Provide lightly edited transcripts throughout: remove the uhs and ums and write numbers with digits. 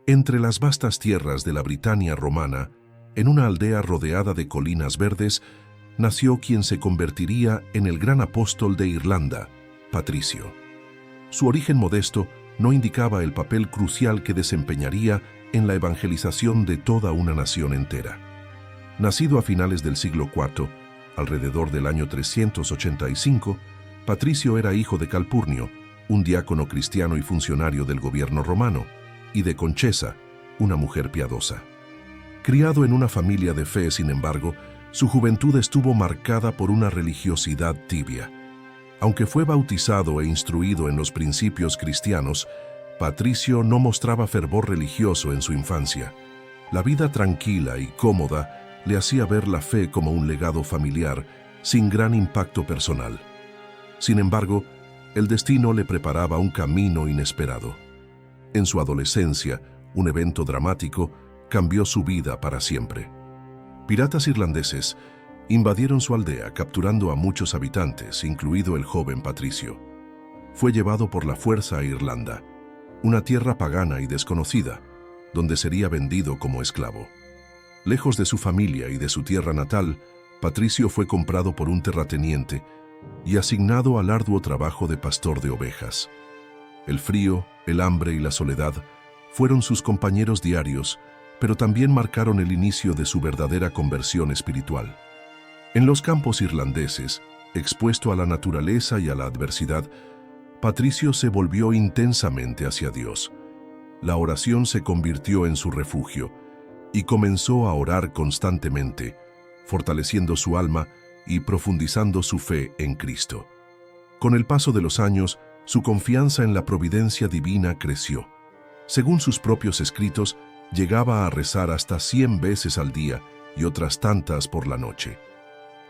Entre las vastas tierras de la Britania romana, en una aldea rodeada de colinas verdes, nació quien se convertiría en el gran apóstol de Irlanda, Patricio. Su origen modesto no indicaba el papel crucial que desempeñaría en la evangelización de toda una nación entera. Nacido a finales del siglo IV, alrededor del año 385, Patricio era hijo de Calpurnio, un diácono cristiano y funcionario del gobierno romano, y de Conchesa, una mujer piadosa. Criado en una familia de fe, sin embargo, su juventud estuvo marcada por una religiosidad tibia. Aunque fue bautizado e instruido en los principios cristianos, Patricio no mostraba fervor religioso en su infancia. La vida tranquila y cómoda le hacía ver la fe como un legado familiar, sin gran impacto personal. Sin embargo, el destino le preparaba un camino inesperado. En su adolescencia, un evento dramático cambió su vida para siempre. Piratas irlandeses invadieron su aldea, capturando a muchos habitantes, incluido el joven Patricio. Fue llevado por la fuerza a Irlanda, una tierra pagana y desconocida, donde sería vendido como esclavo. Lejos de su familia y de su tierra natal, Patricio fue comprado por un terrateniente y asignado al arduo trabajo de pastor de ovejas. El frío, el hambre y la soledad fueron sus compañeros diarios, pero también marcaron el inicio de su verdadera conversión espiritual. En los campos irlandeses, expuesto a la naturaleza y a la adversidad, Patricio se volvió intensamente hacia Dios. La oración se convirtió en su refugio y comenzó a orar constantemente, fortaleciendo su alma y profundizando su fe en Cristo. Con el paso de los años, su confianza en la providencia divina creció. Según sus propios escritos, llegaba a rezar hasta 100 veces al día y otras tantas por la noche.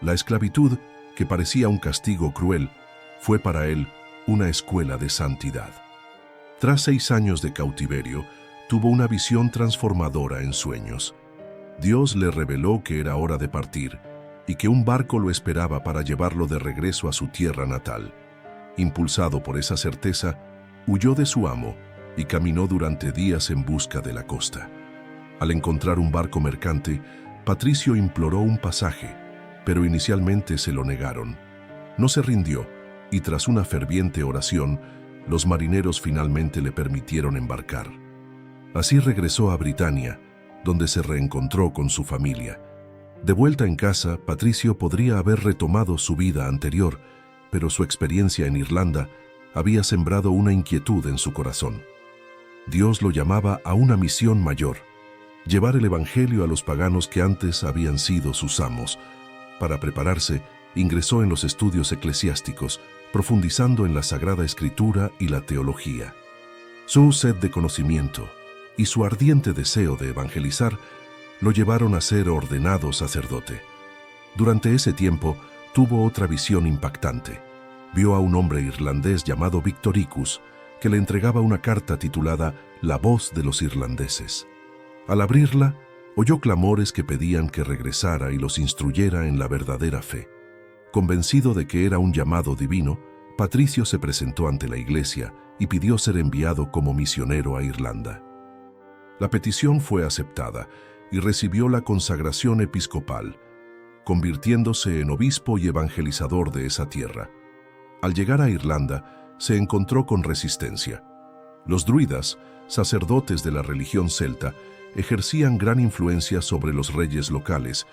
La esclavitud, que parecía un castigo cruel, fue para él una escuela de santidad. Tras 6 años de cautiverio, tuvo una visión transformadora en sueños. Dios le reveló que era hora de partir y que un barco lo esperaba para llevarlo de regreso a su tierra natal. Impulsado por esa certeza, huyó de su amo y caminó durante días en busca de la costa. Al encontrar un barco mercante, Patricio imploró un pasaje, pero inicialmente se lo negaron. No se rindió, y tras una ferviente oración, los marineros finalmente le permitieron embarcar. Así regresó a Britania, donde se reencontró con su familia. De vuelta en casa, Patricio podría haber retomado su vida anterior, pero su experiencia en Irlanda había sembrado una inquietud en su corazón. Dios lo llamaba a una misión mayor: llevar el evangelio a los paganos que antes habían sido sus amos. Para prepararse, ingresó en los estudios eclesiásticos, profundizando en la Sagrada Escritura y la teología. Su sed de conocimiento y su ardiente deseo de evangelizar lo llevaron a ser ordenado sacerdote. Durante ese tiempo, tuvo otra visión impactante. Vio a un hombre irlandés llamado Victoricus, que le entregaba una carta titulada La voz de los irlandeses. Al abrirla, oyó clamores que pedían que regresara y los instruyera en la verdadera fe. Convencido de que era un llamado divino, Patricio se presentó ante la iglesia y pidió ser enviado como misionero a Irlanda. La petición fue aceptada y recibió la consagración episcopal, convirtiéndose en obispo y evangelizador de esa tierra. Al llegar a Irlanda, se encontró con resistencia. Los druidas, sacerdotes de la religión celta, ejercían gran influencia sobre los reyes locales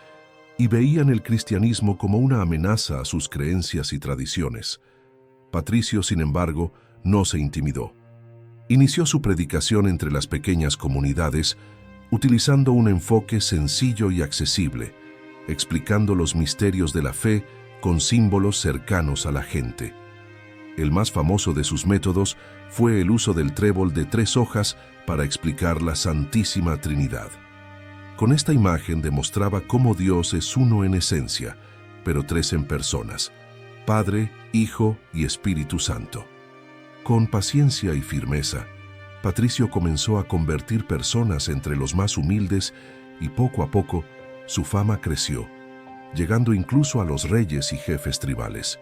y veían el cristianismo como una amenaza a sus creencias y tradiciones. Patricio, sin embargo, no se intimidó. Inició su predicación entre las pequeñas comunidades, utilizando un enfoque sencillo y accesible, explicando los misterios de la fe con símbolos cercanos a la gente. El más famoso de sus métodos fue el uso del trébol de 3 hojas para explicar la Santísima Trinidad. Con esta imagen demostraba cómo Dios es uno en esencia, pero 3 en personas: Padre, Hijo y Espíritu Santo. Con paciencia y firmeza, Patricio comenzó a convertir personas entre los más humildes y poco a poco su fama creció, llegando incluso a los reyes y jefes tribales.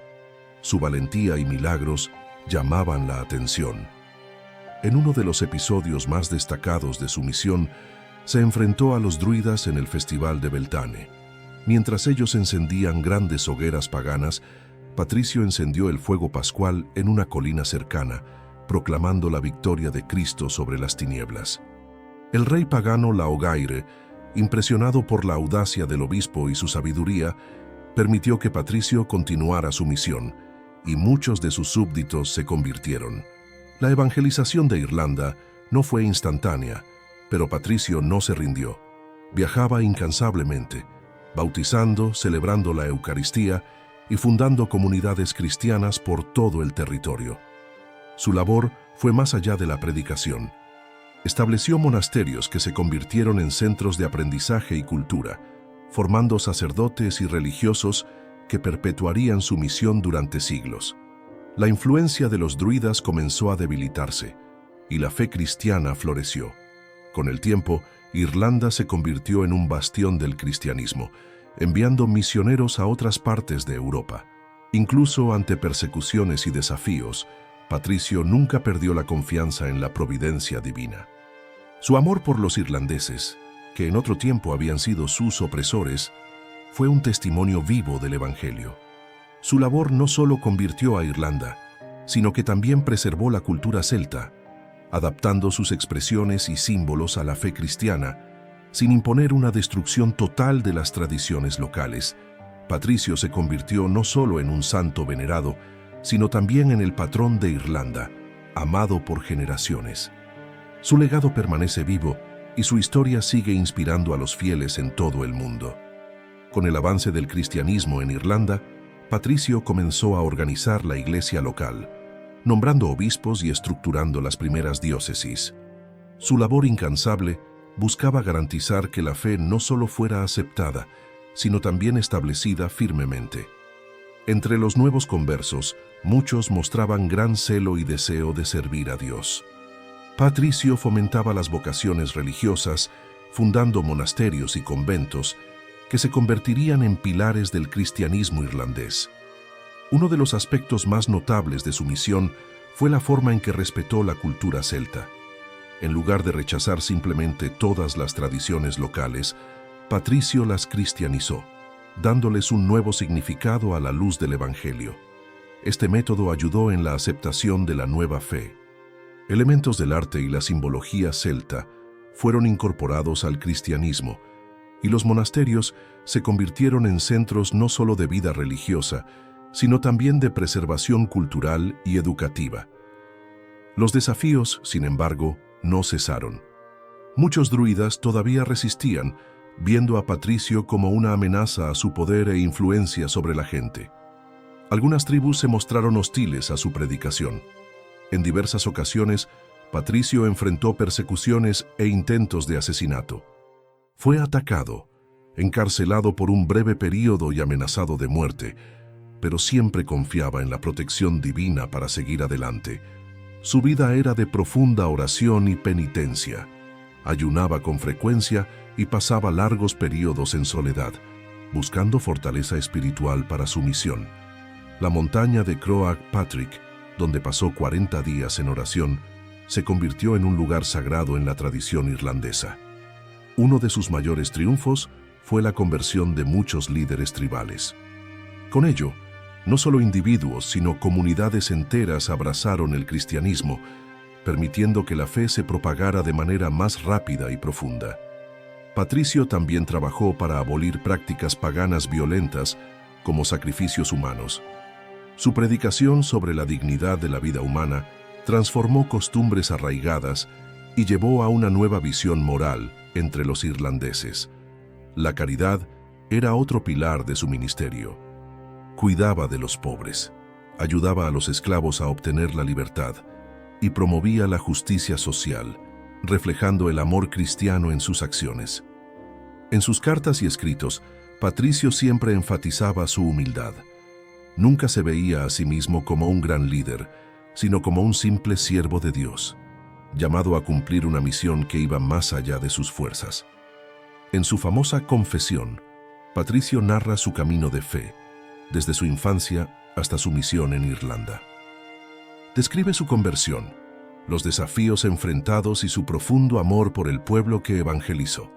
Su valentía y milagros llamaban la atención. en uno de los episodios más destacados de su misión, se enfrentó a los druidas en el Festival de Beltane. Mientras ellos encendían grandes hogueras paganas, Patricio encendió el fuego pascual en una colina cercana, proclamando la victoria de Cristo sobre las tinieblas. El rey pagano Laogaire, impresionado por la audacia del obispo y su sabiduría, permitió que Patricio continuara su misión, y muchos de sus súbditos se convirtieron. La evangelización de Irlanda no fue instantánea, pero Patricio no se rindió. Viajaba incansablemente, bautizando, celebrando la Eucaristía y fundando comunidades cristianas por todo el territorio. Su labor fue más allá de la predicación. Estableció monasterios que se convirtieron en centros de aprendizaje y cultura, formando sacerdotes y religiosos que perpetuarían su misión durante siglos. La influencia de los druidas comenzó a debilitarse, y la fe cristiana floreció. Con el tiempo, Irlanda se convirtió en un bastión del cristianismo, enviando misioneros a otras partes de Europa. Incluso ante persecuciones y desafíos, Patricio nunca perdió la confianza en la providencia divina. Su amor por los irlandeses, que en otro tiempo habían sido sus opresores, fue un testimonio vivo del Evangelio. Su labor no solo convirtió a Irlanda, sino que también preservó la cultura celta, adaptando sus expresiones y símbolos a la fe cristiana, sin imponer una destrucción total de las tradiciones locales. Patricio se convirtió no solo en un santo venerado, sino también en el patrón de Irlanda, amado por generaciones. Su legado permanece vivo y su historia sigue inspirando a los fieles en todo el mundo. Con el avance del cristianismo en Irlanda, Patricio comenzó a organizar la iglesia local, nombrando obispos y estructurando las primeras diócesis. Su labor incansable buscaba garantizar que la fe no solo fuera aceptada, sino también establecida firmemente. Entre los nuevos conversos, muchos mostraban gran celo y deseo de servir a Dios. Patricio fomentaba las vocaciones religiosas, fundando monasterios y conventos que se convertirían en pilares del cristianismo irlandés. Uno de los aspectos más notables de su misión fue la forma en que respetó la cultura celta. En lugar de rechazar simplemente todas las tradiciones locales, Patricio las cristianizó, dándoles un nuevo significado a la luz del Evangelio. Este método ayudó en la aceptación de la nueva fe. Elementos del arte y la simbología celta fueron incorporados al cristianismo, y los monasterios se convirtieron en centros no solo de vida religiosa, sino también de preservación cultural y educativa. Los desafíos, sin embargo, no cesaron. Muchos druidas todavía resistían, viendo a Patricio como una amenaza a su poder e influencia sobre la gente. Algunas tribus se mostraron hostiles a su predicación. En diversas ocasiones, Patricio enfrentó persecuciones e intentos de asesinato. Fue atacado, encarcelado por un breve período y amenazado de muerte, pero siempre confiaba en la protección divina para seguir adelante. Su vida era de profunda oración y penitencia. Ayunaba con frecuencia y pasaba largos periodos en soledad, buscando fortaleza espiritual para su misión. La montaña de Croagh Patrick, donde pasó 40 días en oración, se convirtió en un lugar sagrado en la tradición irlandesa. Uno de sus mayores triunfos fue la conversión de muchos líderes tribales. Con ello, no solo individuos, sino comunidades enteras abrazaron el cristianismo, permitiendo que la fe se propagara de manera más rápida y profunda. Patricio también trabajó para abolir prácticas paganas violentas como sacrificios humanos. Su predicación sobre la dignidad de la vida humana transformó costumbres arraigadas y llevó a una nueva visión moral entre los irlandeses. La caridad era otro pilar de su ministerio. Cuidaba de los pobres, ayudaba a los esclavos a obtener la libertad y promovía la justicia social, reflejando el amor cristiano en sus acciones. En sus cartas y escritos, Patricio siempre enfatizaba su humildad. Nunca se veía a sí mismo como un gran líder, sino como un simple siervo de Dios, llamado a cumplir una misión que iba más allá de sus fuerzas. En su famosa Confesión, Patricio narra su camino de fe, desde su infancia hasta su misión en Irlanda. Describe su conversión, los desafíos enfrentados y su profundo amor por el pueblo que evangelizó.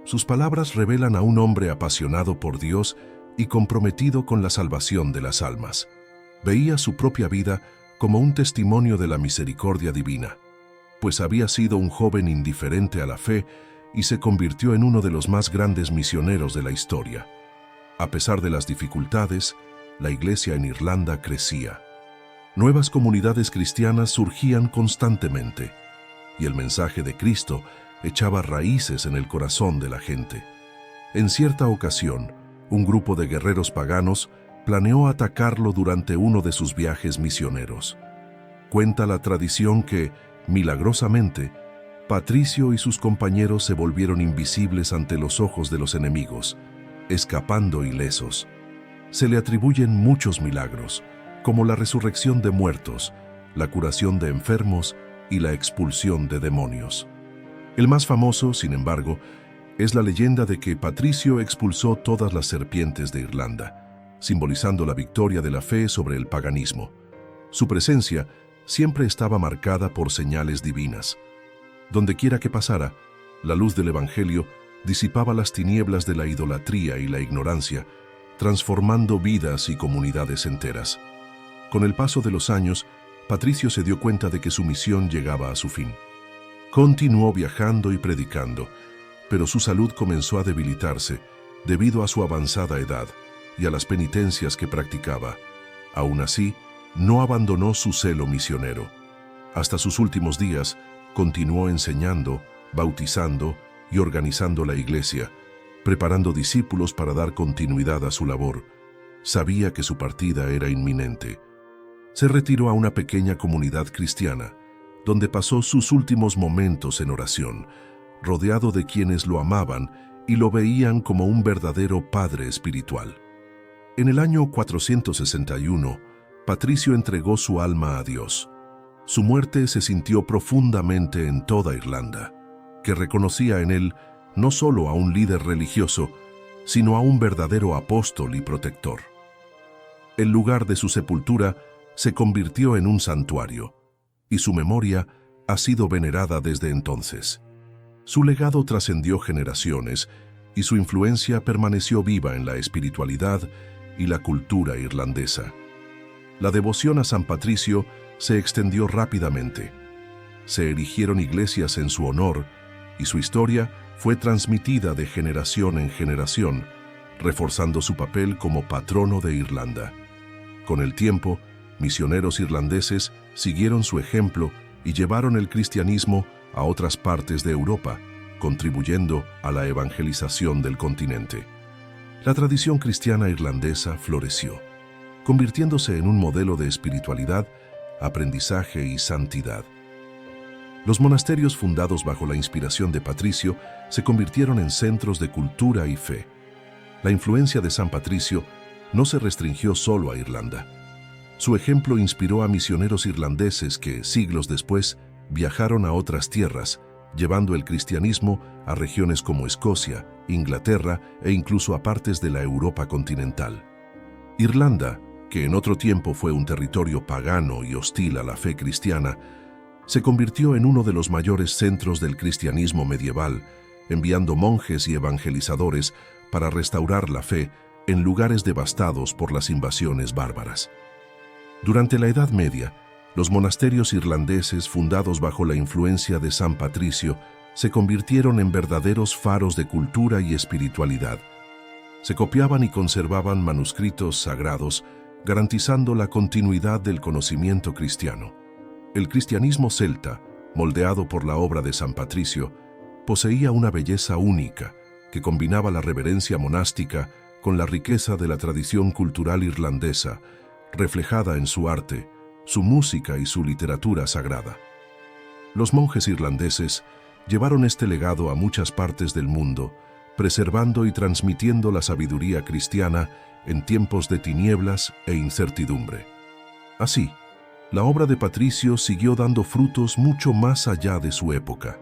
Sus palabras revelan a un hombre apasionado por Dios y comprometido con la salvación de las almas. Veía su propia vida como un testimonio de la misericordia divina, pues había sido un joven indiferente a la fe y se convirtió en uno de los más grandes misioneros de la historia. A pesar de las dificultades, la iglesia en Irlanda crecía. Nuevas comunidades cristianas surgían constantemente, y el mensaje de Cristo echaba raíces en el corazón de la gente. En cierta ocasión, un grupo de guerreros paganos planeó atacarlo durante uno de sus viajes misioneros. Cuenta la tradición que, milagrosamente, Patricio y sus compañeros se volvieron invisibles ante los ojos de los enemigos, escapando ilesos. Se le atribuyen muchos milagros, como la resurrección de muertos, la curación de enfermos y la expulsión de demonios. El más famoso, sin embargo, es la leyenda de que Patricio expulsó todas las serpientes de Irlanda, simbolizando la victoria de la fe sobre el paganismo. Su presencia siempre estaba marcada por señales divinas. Dondequiera que pasara, la luz del Evangelio disipaba las tinieblas de la idolatría y la ignorancia, transformando vidas y comunidades enteras. Con el paso de los años, Patricio se dio cuenta de que su misión llegaba a su fin. Continuó viajando y predicando, pero su salud comenzó a debilitarse debido a su avanzada edad y a las penitencias que practicaba. Aún así, no abandonó su celo misionero. Hasta sus últimos días, continuó enseñando, bautizando y organizando la iglesia, preparando discípulos para dar continuidad a su labor. Sabía que su partida era inminente. Se retiró a una pequeña comunidad cristiana, donde pasó sus últimos momentos en oración, rodeado de quienes lo amaban y lo veían como un verdadero padre espiritual. En el año 461, Patricio entregó su alma a Dios. Su muerte se sintió profundamente en toda Irlanda, que reconocía en él no solo a un líder religioso, sino a un verdadero apóstol y protector. El lugar de su sepultura se convirtió en un santuario, y su memoria ha sido venerada desde entonces. Su legado trascendió generaciones y su influencia permaneció viva en la espiritualidad y la cultura irlandesa. La devoción a San Patricio se extendió rápidamente. Se erigieron iglesias en su honor y su historia fue transmitida de generación en generación, reforzando su papel como patrono de Irlanda. Con el tiempo, misioneros irlandeses siguieron su ejemplo y llevaron el cristianismo a otras partes de Europa, contribuyendo a la evangelización del continente. La tradición cristiana irlandesa floreció, convirtiéndose en un modelo de espiritualidad, aprendizaje y santidad. Los monasterios fundados bajo la inspiración de Patricio se convirtieron en centros de cultura y fe. La influencia de San Patricio no se restringió solo a Irlanda. Su ejemplo inspiró a misioneros irlandeses que, siglos después, viajaron a otras tierras, llevando el cristianismo a regiones como Escocia, Inglaterra e incluso a partes de la Europa continental. Irlanda, que en otro tiempo fue un territorio pagano y hostil a la fe cristiana, se convirtió en uno de los mayores centros del cristianismo medieval, enviando monjes y evangelizadores para restaurar la fe en lugares devastados por las invasiones bárbaras. Durante la Edad Media, los monasterios irlandeses fundados bajo la influencia de San Patricio se convirtieron en verdaderos faros de cultura y espiritualidad. Se copiaban y conservaban manuscritos sagrados, garantizando la continuidad del conocimiento cristiano. El cristianismo celta, moldeado por la obra de San Patricio, poseía una belleza única que combinaba la reverencia monástica con la riqueza de la tradición cultural irlandesa, reflejada en su arte, su música y su literatura sagrada. Los monjes irlandeses llevaron este legado a muchas partes del mundo, preservando y transmitiendo la sabiduría cristiana en tiempos de tinieblas e incertidumbre. Así, la obra de Patricio siguió dando frutos mucho más allá de su época.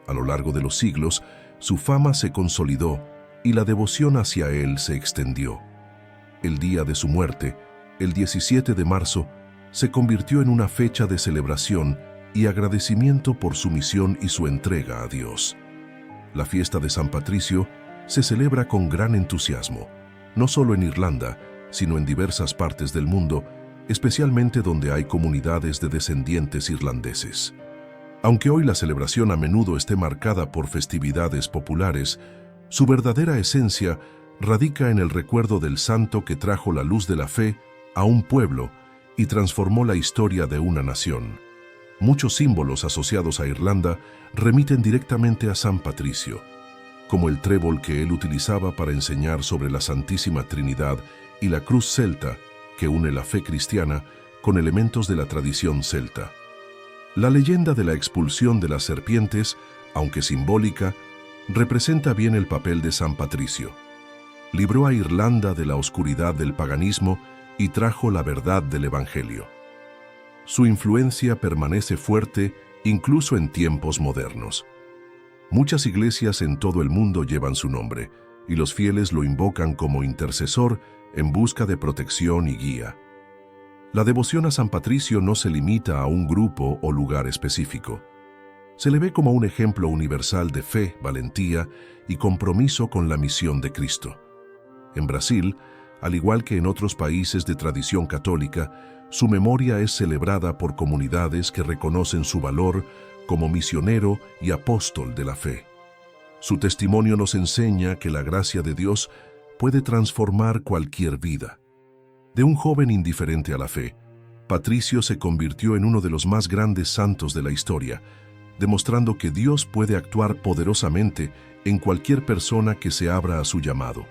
A lo largo de los siglos, su fama se consolidó y la devoción hacia él se extendió. El día de su muerte, el 17 de marzo, se convirtió en una fecha de celebración y agradecimiento por su misión y su entrega a Dios. La fiesta de San Patricio se celebra con gran entusiasmo, no solo en Irlanda, sino en diversas partes del mundo, especialmente donde hay comunidades de descendientes irlandeses. Aunque hoy la celebración a menudo esté marcada por festividades populares, su verdadera esencia radica en el recuerdo del santo que trajo la luz de la fe a un pueblo y transformó la historia de una nación. Muchos símbolos asociados a Irlanda remiten directamente a San Patricio, como el trébol que él utilizaba para enseñar sobre la Santísima Trinidad y la cruz celta, que une la fe cristiana con elementos de la tradición celta. La leyenda de la expulsión de las serpientes, aunque simbólica, representa bien el papel de San Patricio. Libró a Irlanda de la oscuridad del paganismo y trajo la verdad del Evangelio. Su influencia permanece fuerte incluso en tiempos modernos. Muchas iglesias en todo el mundo llevan su nombre, y los fieles lo invocan como intercesor en busca de protección y guía. La devoción a San Patricio no se limita a un grupo o lugar específico. Se le ve como un ejemplo universal de fe, valentía y compromiso con la misión de Cristo. En Brasil, al igual que en otros países de tradición católica, su memoria es celebrada por comunidades que reconocen su valor como misionero y apóstol de la fe. Su testimonio nos enseña que la gracia de Dios puede transformar cualquier vida. De un joven indiferente a la fe, Patricio se convirtió en uno de los más grandes santos de la historia, demostrando que Dios puede actuar poderosamente en cualquier persona que se abra a su llamado.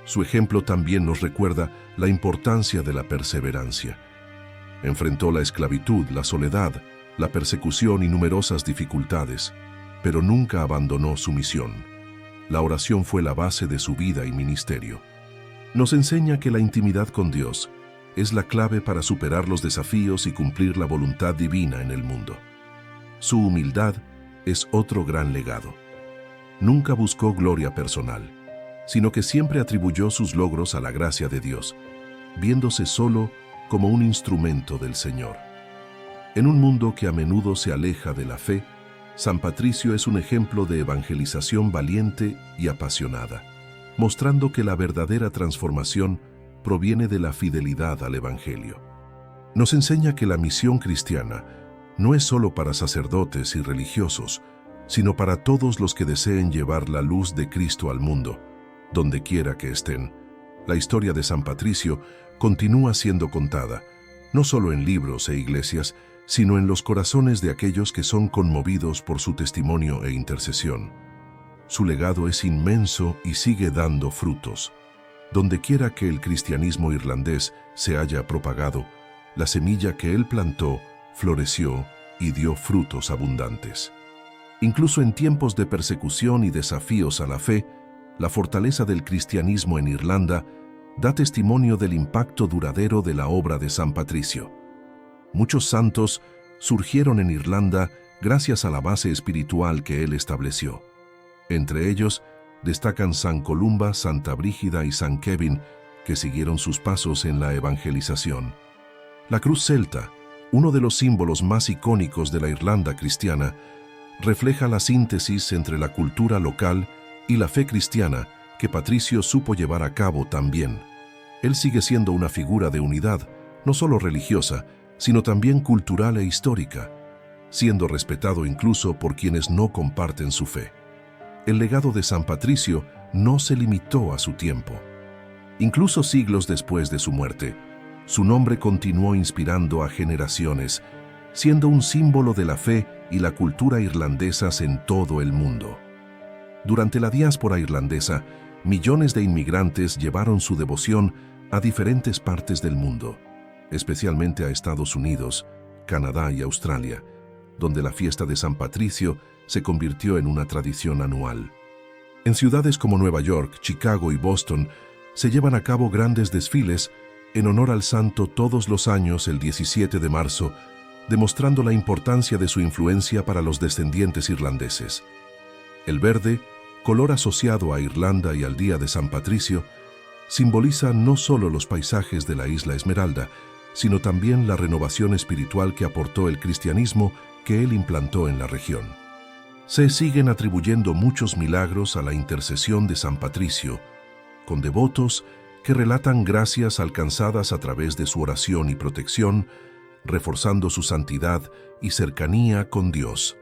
Su ejemplo también nos recuerda la importancia de la perseverancia. Enfrentó la esclavitud, la soledad, la persecución y numerosas dificultades, pero nunca abandonó su misión. La oración fue la base de su vida y ministerio. Nos enseña que la intimidad con Dios es la clave para superar los desafíos y cumplir la voluntad divina en el mundo. Su humildad es otro gran legado. Nunca buscó gloria personal, sino que siempre atribuyó sus logros a la gracia de Dios, viéndose solo como un instrumento del Señor. En un mundo que a menudo se aleja de la fe, San Patricio es un ejemplo de evangelización valiente y apasionada, mostrando que la verdadera transformación proviene de la fidelidad al Evangelio. Nos enseña que la misión cristiana no es solo para sacerdotes y religiosos, sino para todos los que deseen llevar la luz de Cristo al mundo, donde quiera que estén. La historia de San Patricio continúa siendo contada, no solo en libros e iglesias, sino en los corazones de aquellos que son conmovidos por su testimonio e intercesión. Su legado es inmenso y sigue dando frutos. Donde quiera que el cristianismo irlandés se haya propagado, la semilla que él plantó floreció y dio frutos abundantes. Incluso en tiempos de persecución y desafíos a la fe, la fortaleza del cristianismo en Irlanda da testimonio del impacto duradero de la obra de San Patricio. Muchos santos surgieron en Irlanda gracias a la base espiritual que él estableció. Entre ellos destacan San Columba, Santa Brígida y San Kevin, que siguieron sus pasos en la evangelización. La cruz celta, uno de los símbolos más icónicos de la Irlanda cristiana, refleja la síntesis entre la cultura local y la fe cristiana que Patricio supo llevar a cabo también. Él sigue siendo una figura de unidad, no solo religiosa, sino también cultural e histórica, siendo respetado incluso por quienes no comparten su fe. El legado de San Patricio no se limitó a su tiempo. Incluso siglos después de su muerte, su nombre continuó inspirando a generaciones, siendo un símbolo de la fe y la cultura irlandesas en todo el mundo. Durante la diáspora irlandesa, millones de inmigrantes llevaron su devoción a diferentes partes del mundo, especialmente a Estados Unidos, Canadá y Australia, donde la fiesta de San Patricio se convirtió en una tradición anual. En ciudades como Nueva York, Chicago y Boston se llevan a cabo grandes desfiles en honor al santo todos los años el 17 de marzo, demostrando la importancia de su influencia para los descendientes irlandeses. El verde, color asociado a Irlanda y al Día de San Patricio, simboliza no solo los paisajes de la Isla Esmeralda, sino también la renovación espiritual que aportó el cristianismo que él implantó en la región. Se siguen atribuyendo muchos milagros a la intercesión de San Patricio, con devotos que relatan gracias alcanzadas a través de su oración y protección, reforzando su santidad y cercanía con Dios.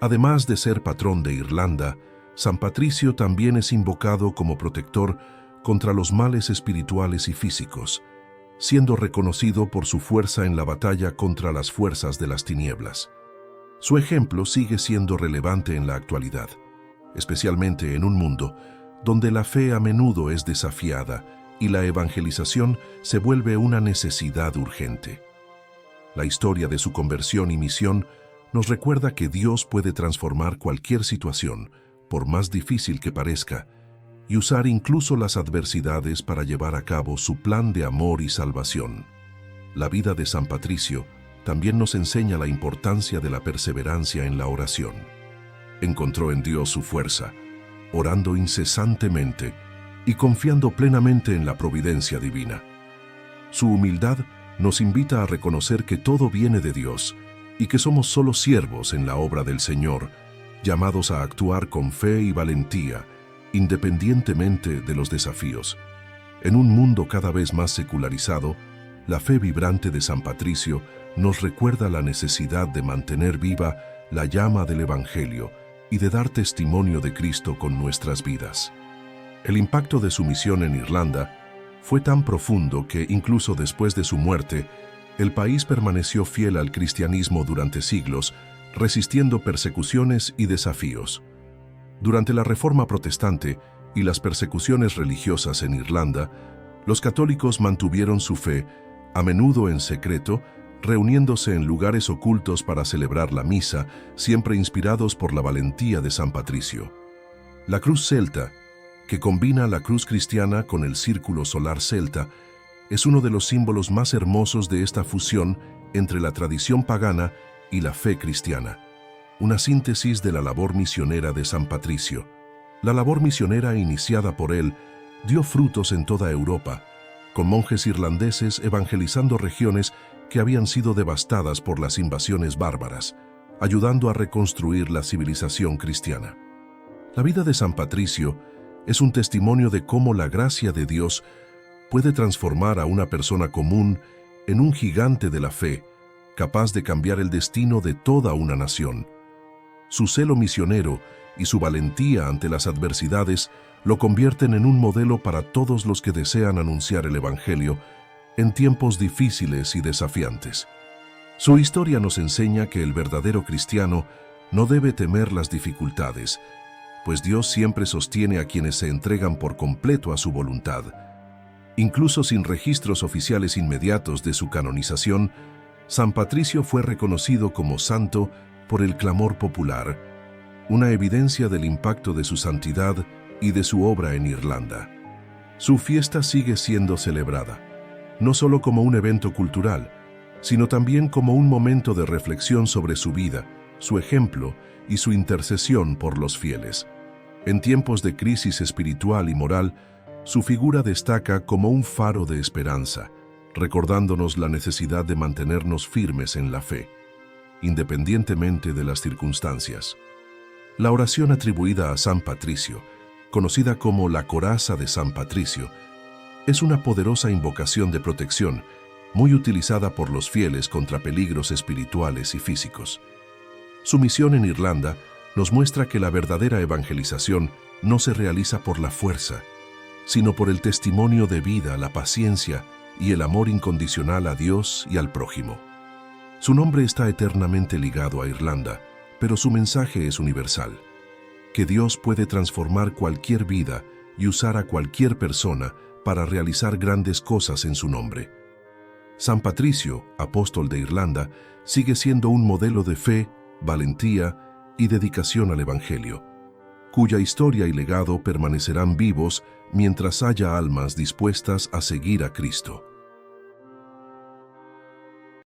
Además de ser patrón de Irlanda, San Patricio también es invocado como protector contra los males espirituales y físicos, siendo reconocido por su fuerza en la batalla contra las fuerzas de las tinieblas. Su ejemplo sigue siendo relevante en la actualidad, especialmente en un mundo donde la fe a menudo es desafiada y la evangelización se vuelve una necesidad urgente. La historia de su conversión y misión nos recuerda que Dios puede transformar cualquier situación, por más difícil que parezca, y usar incluso las adversidades para llevar a cabo su plan de amor y salvación. La vida de San Patricio también nos enseña la importancia de la perseverancia en la oración. Encontró en Dios su fuerza, orando incesantemente y confiando plenamente en la providencia divina. Su humildad nos invita a reconocer que todo viene de Dios y que somos solo siervos en la obra del Señor, llamados a actuar con fe y valentía, independientemente de los desafíos. En un mundo cada vez más secularizado, la fe vibrante de San Patricio nos recuerda la necesidad de mantener viva la llama del Evangelio y de dar testimonio de Cristo con nuestras vidas. El impacto de su misión en Irlanda fue tan profundo que incluso después de su muerte, el país permaneció fiel al cristianismo durante siglos, resistiendo persecuciones y desafíos. Durante la Reforma Protestante y las persecuciones religiosas en Irlanda, los católicos mantuvieron su fe, a menudo en secreto, reuniéndose en lugares ocultos para celebrar la misa, siempre inspirados por la valentía de San Patricio. La cruz celta, que combina la cruz cristiana con el círculo solar celta, es uno de los símbolos más hermosos de esta fusión entre la tradición pagana y la fe cristiana. Una síntesis de la labor misionera de San Patricio. La labor misionera iniciada por él dio frutos en toda Europa, con monjes irlandeses evangelizando regiones que habían sido devastadas por las invasiones bárbaras, ayudando a reconstruir la civilización cristiana. La vida de San Patricio es un testimonio de cómo la gracia de Dios puede transformar a una persona común en un gigante de la fe, capaz de cambiar el destino de toda una nación. Su celo misionero y su valentía ante las adversidades lo convierten en un modelo para todos los que desean anunciar el Evangelio en tiempos difíciles y desafiantes. Su historia nos enseña que el verdadero cristiano no debe temer las dificultades, pues Dios siempre sostiene a quienes se entregan por completo a su voluntad. Incluso sin registros oficiales inmediatos de su canonización, San Patricio fue reconocido como santo por el clamor popular, una evidencia del impacto de su santidad y de su obra en Irlanda. Su fiesta sigue siendo celebrada, no solo como un evento cultural, sino también como un momento de reflexión sobre su vida, su ejemplo y su intercesión por los fieles. En tiempos de crisis espiritual y moral, su figura destaca como un faro de esperanza, recordándonos la necesidad de mantenernos firmes en la fe, independientemente de las circunstancias. La oración atribuida a San Patricio, conocida como la coraza de San Patricio, es una poderosa invocación de protección, muy utilizada por los fieles contra peligros espirituales y físicos. Su misión en Irlanda nos muestra que la verdadera evangelización no se realiza por la fuerza, sino por el testimonio de vida, la paciencia y el amor incondicional a Dios y al prójimo. Su nombre está eternamente ligado a Irlanda, pero su mensaje es universal, que Dios puede transformar cualquier vida y usar a cualquier persona para realizar grandes cosas en su nombre. San Patricio, apóstol de Irlanda, sigue siendo un modelo de fe, valentía y dedicación al Evangelio, cuya historia y legado permanecerán vivos mientras haya almas dispuestas a seguir a Cristo.